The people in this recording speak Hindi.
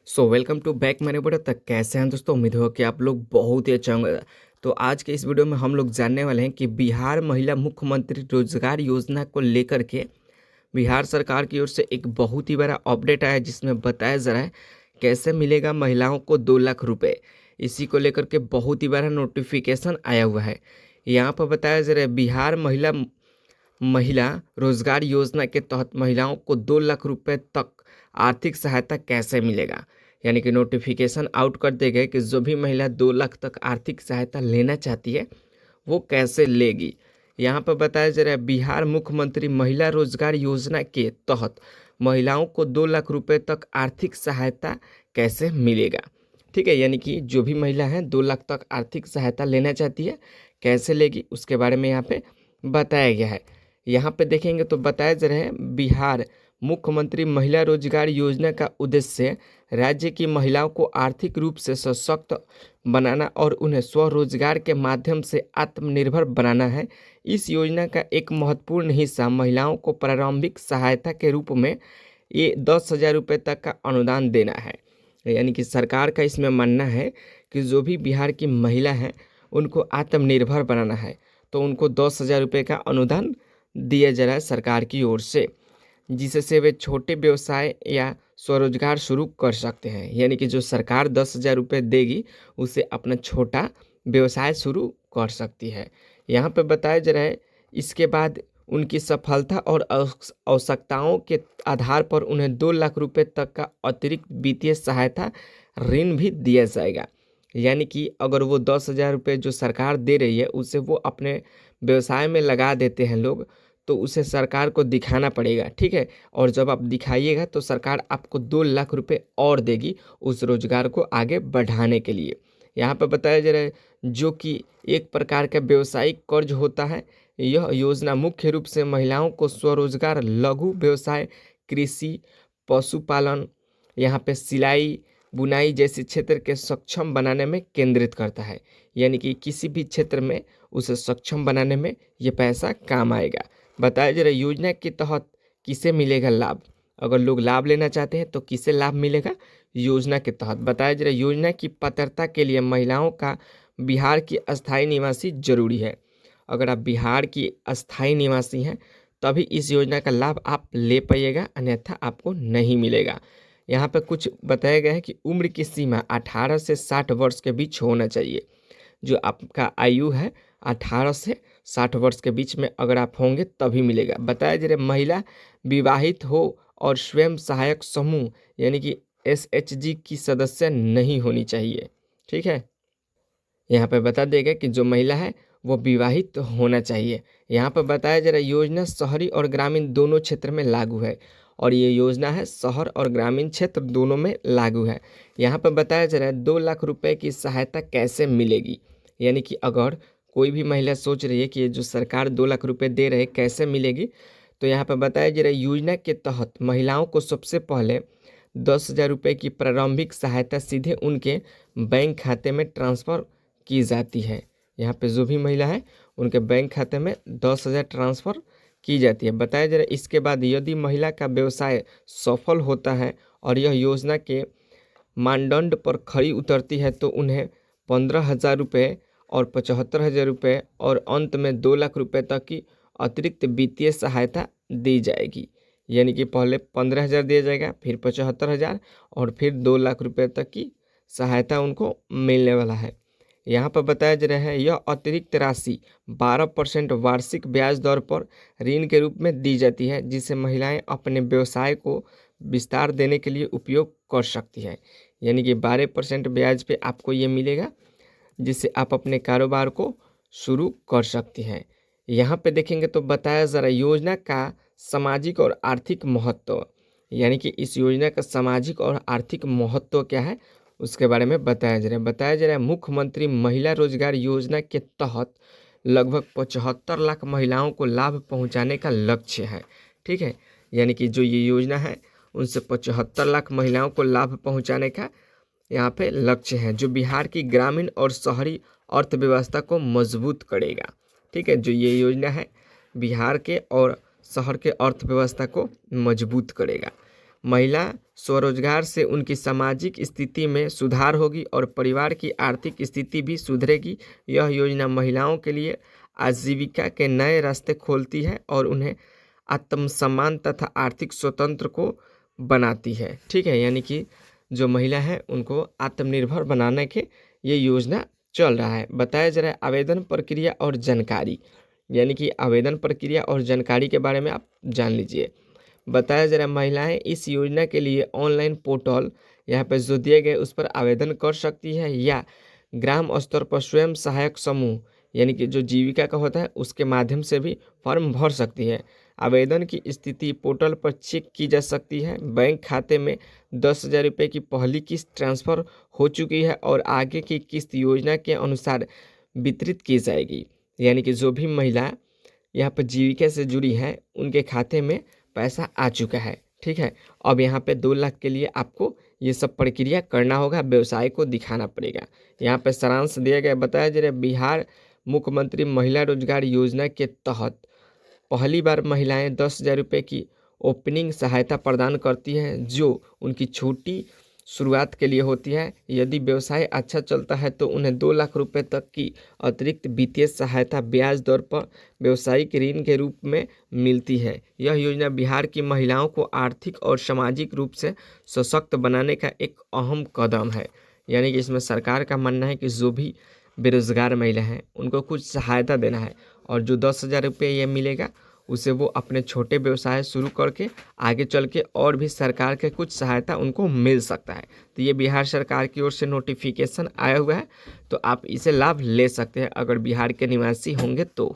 वेलकम टू बैक मेरे बड़े तक। कैसे हैं दोस्तों? उम्मीद हो कि आप लोग बहुत ही अच्छा होंगे। तो आज के इस वीडियो में हम लोग जानने वाले हैं कि बिहार महिला मुख्यमंत्री रोजगार योजना को लेकर के बिहार सरकार की ओर से एक बहुत ही बड़ा अपडेट आया है, जिसमें बताया जा रहा है कैसे मिलेगा महिलाओं को 2 लाख रुपए। इसी को लेकर के बहुत ही बड़ा नोटिफिकेशन आया हुआ है। यहाँ पर बताया जा रहा है बिहार महिला महिला रोजगार योजना के तहत महिलाओं को 2 लाख रुपए तक आर्थिक सहायता कैसे मिलेगा। यानी कि नोटिफिकेशन आउट कर दे गए कि जो भी महिला 2 लाख तक आर्थिक सहायता लेना चाहती है वो कैसे लेगी। यहाँ पर बताया जा रहा है बिहार मुख्यमंत्री महिला रोजगार योजना के तहत महिलाओं को 2 लाख रुपए तक आर्थिक सहायता कैसे मिलेगा। ठीक है, यानी कि जो भी महिला है 2 लाख तक आर्थिक सहायता लेना चाहती है कैसे लेगी, उसके बारे में यहाँ पे बताया गया है। यहाँ पे देखेंगे तो बताया जा रहा है बिहार मुख्यमंत्री महिला रोजगार योजना का उद्देश्य राज्य की महिलाओं को आर्थिक रूप से सशक्त बनाना और उन्हें स्वरोजगार के माध्यम से आत्मनिर्भर बनाना है। इस योजना का एक महत्वपूर्ण हिस्सा महिलाओं को प्रारंभिक सहायता के रूप में ये 10,000 रुपये तक का अनुदान देना है। यानी कि सरकार का इसमें मानना है कि जो भी बिहार की महिला है उनको आत्मनिर्भर बनाना है, तो उनको 10,000 रुपये का अनुदान दिया जा रहा है सरकार की ओर से, जिससे वे छोटे व्यवसाय या स्वरोजगार शुरू कर सकते हैं। यानी कि जो सरकार 10,000 रुपये देगी उसे अपना छोटा व्यवसाय शुरू कर सकती है। यहाँ पे बताया जा रहा है इसके बाद उनकी सफलता और आवश्यकताओं के आधार पर उन्हें 2 लाख रुपए तक का अतिरिक्त वित्तीय सहायता ऋण भी दिया जाएगा। यानी कि अगर वो 10,000 रुपये जो सरकार दे रही है उसे वो अपने व्यवसाय में लगा देते हैं लोग, तो उसे सरकार को दिखाना पड़ेगा। ठीक है, और जब आप दिखाइएगा तो सरकार आपको 2 लाख रुपए और देगी उस रोजगार को आगे बढ़ाने के लिए। यहाँ पर बताया जा रहा है जो कि एक प्रकार का व्यवसायिक कर्ज होता है। यह योजना मुख्य रूप से महिलाओं को स्वरोजगार, लघु व्यवसाय, कृषि, पशुपालन, यहाँ पे सिलाई बुनाई जैसे क्षेत्र के सक्षम बनाने में केंद्रित करता है। यानी कि किसी भी क्षेत्र में उसे सक्षम बनाने में ये पैसा काम आएगा। बताया जा रहा है योजना के तहत किसे मिलेगा लाभ। अगर लोग लाभ लेना चाहते हैं तो किसे लाभ मिलेगा, योजना के तहत। बताया जा रहा है योजना की पात्रता के लिए महिलाओं का बिहार की अस्थायी निवासी जरूरी है। अगर आप बिहार की अस्थायी निवासी हैं तभी इस योजना का लाभ आप ले पाइएगा, अन्यथा आपको नहीं मिलेगा। यहाँ पर कुछ बताया गया है कि उम्र की सीमा 18 से 60 वर्ष के बीच होना चाहिए। जो आपका आयु है 18 से 60 वर्ष के बीच में अगर आप होंगे तभी मिलेगा। बताया जा रहा है महिला विवाहित हो और स्वयं सहायक समूह यानी कि SHG की सदस्य नहीं होनी चाहिए। ठीक है, यहाँ पे बता देगा कि जो महिला है वो विवाहित होना चाहिए। यहाँ पर बताया जा रहा है योजना शहरी और ग्रामीण दोनों क्षेत्र में लागू है, और ये योजना है शहर और ग्रामीण क्षेत्र दोनों में लागू है। यहाँ पर बताया जा रहा है 2 लाख रुपए की सहायता कैसे मिलेगी। यानी कि अगर कोई भी महिला सोच रही है कि ये जो सरकार 2 लाख रुपए दे रहे कैसे मिलेगी, तो यहाँ पर बताया जा रहा है योजना के तहत महिलाओं को सबसे पहले 10,000 रुपये की प्रारंभिक सहायता सीधे उनके बैंक खाते में ट्रांसफ़र की जाती है। यहाँ पे जो भी महिला है उनके बैंक खाते में 10,000 ट्रांसफ़र की जाती है। बताया जा रहा है इसके बाद यदि महिला का व्यवसाय सफल होता है और यह योजना के मानदंड पर खरी उतरती है तो उन्हें 15,000 रुपये और 75,000 रुपये और अंत में 2 लाख रुपये तक की अतिरिक्त वित्तीय सहायता दी जाएगी। यानी कि पहले 15,000 दिया जाएगा, फिर 75,000 और फिर 2 लाख रुपये तक की सहायता उनको मिलने वाला है। यहाँ पर बताया जा रहा है यह अतिरिक्त राशि 12% वार्षिक ब्याज दर पर ऋण के रूप में दी जाती है, जिसे महिलाएं अपने व्यवसाय को विस्तार देने के लिए उपयोग कर सकती है। यानी कि 12% ब्याज पे आपको ये मिलेगा, जिससे आप अपने कारोबार को शुरू कर सकती हैं। यहाँ पे देखेंगे तो बताया जा रहा है योजना का सामाजिक और आर्थिक महत्व। यानी कि इस योजना का सामाजिक और आर्थिक महत्व क्या है उसके बारे में बताया जा रहा है। बताया जा रहा है मुख्यमंत्री महिला रोजगार योजना के तहत लगभग 75 लाख महिलाओं को लाभ पहुंचाने का लक्ष्य है। ठीक है, यानी कि जो ये योजना है उनसे 75 लाख महिलाओं को लाभ पहुंचाने का यहाँ पे लक्ष्य है, जो बिहार की ग्रामीण और शहरी अर्थव्यवस्था को मजबूत करेगा। ठीक है, जो ये योजना है बिहार के और शहर के अर्थव्यवस्था को मजबूत करेगा। महिला स्वरोजगार से उनकी सामाजिक स्थिति में सुधार होगी और परिवार की आर्थिक स्थिति भी सुधरेगी। यह योजना महिलाओं के लिए आजीविका के नए रास्ते खोलती है और उन्हें आत्मसम्मान तथा आर्थिक स्वतंत्र को बनाती है। ठीक है, यानी कि जो महिला है उनको आत्मनिर्भर बनाने के ये योजना चल रहा है। बताया जा रहा है आवेदन प्रक्रिया और जानकारी, यानी कि आवेदन प्रक्रिया और जानकारी के बारे में आप जान लीजिए। बताया जा रहा है महिलाएं इस योजना के लिए ऑनलाइन पोर्टल यहाँ पे जो दिए गए उस पर आवेदन कर सकती है या ग्राम स्तर पर स्वयं सहायक समूह यानी कि जो जीविका का होता है उसके माध्यम से भी फॉर्म भर सकती है। आवेदन की स्थिति पोर्टल पर चेक की जा सकती है। बैंक खाते में 10,000 रुपये की पहली किस्त ट्रांसफ़र हो चुकी है और आगे की किस्त योजना के अनुसार वितरित की जाएगी। यानी कि जो भी महिला यहाँ पर जीविका से जुड़ी है उनके खाते में पैसा आ चुका है। ठीक है, अब यहाँ पे 2 लाख के लिए आपको ये सब प्रक्रिया करना होगा, व्यवसाय को दिखाना पड़ेगा। यहाँ पे सारांश दिया गया। बताया जा रहा है बिहार मुख्यमंत्री महिला रोजगार योजना के तहत पहली बार महिलाएं 10,000 रुपये की ओपनिंग सहायता प्रदान करती हैं जो उनकी छोटी शुरुआत के लिए होती है। यदि व्यवसाय अच्छा चलता है तो उन्हें 2 लाख रुपए तक की अतिरिक्त वित्तीय सहायता ब्याज दर पर व्यवसायिक ऋण के रूप में मिलती है। यह योजना बिहार की महिलाओं को आर्थिक और सामाजिक रूप से सशक्त बनाने का एक अहम कदम है। यानी कि इसमें सरकार का मानना है कि जो भी बेरोजगार महिला हैं उनको कुछ सहायता देना है और जो 10,000 रुपये ये मिलेगा उसे वो अपने छोटे व्यवसाय शुरू करके आगे चल के और भी सरकार के कुछ सहायता उनको मिल सकता है। तो ये बिहार सरकार की ओर से नोटिफिकेशन आया हुआ है, तो आप इसे लाभ ले सकते हैं अगर बिहार के निवासी होंगे तो।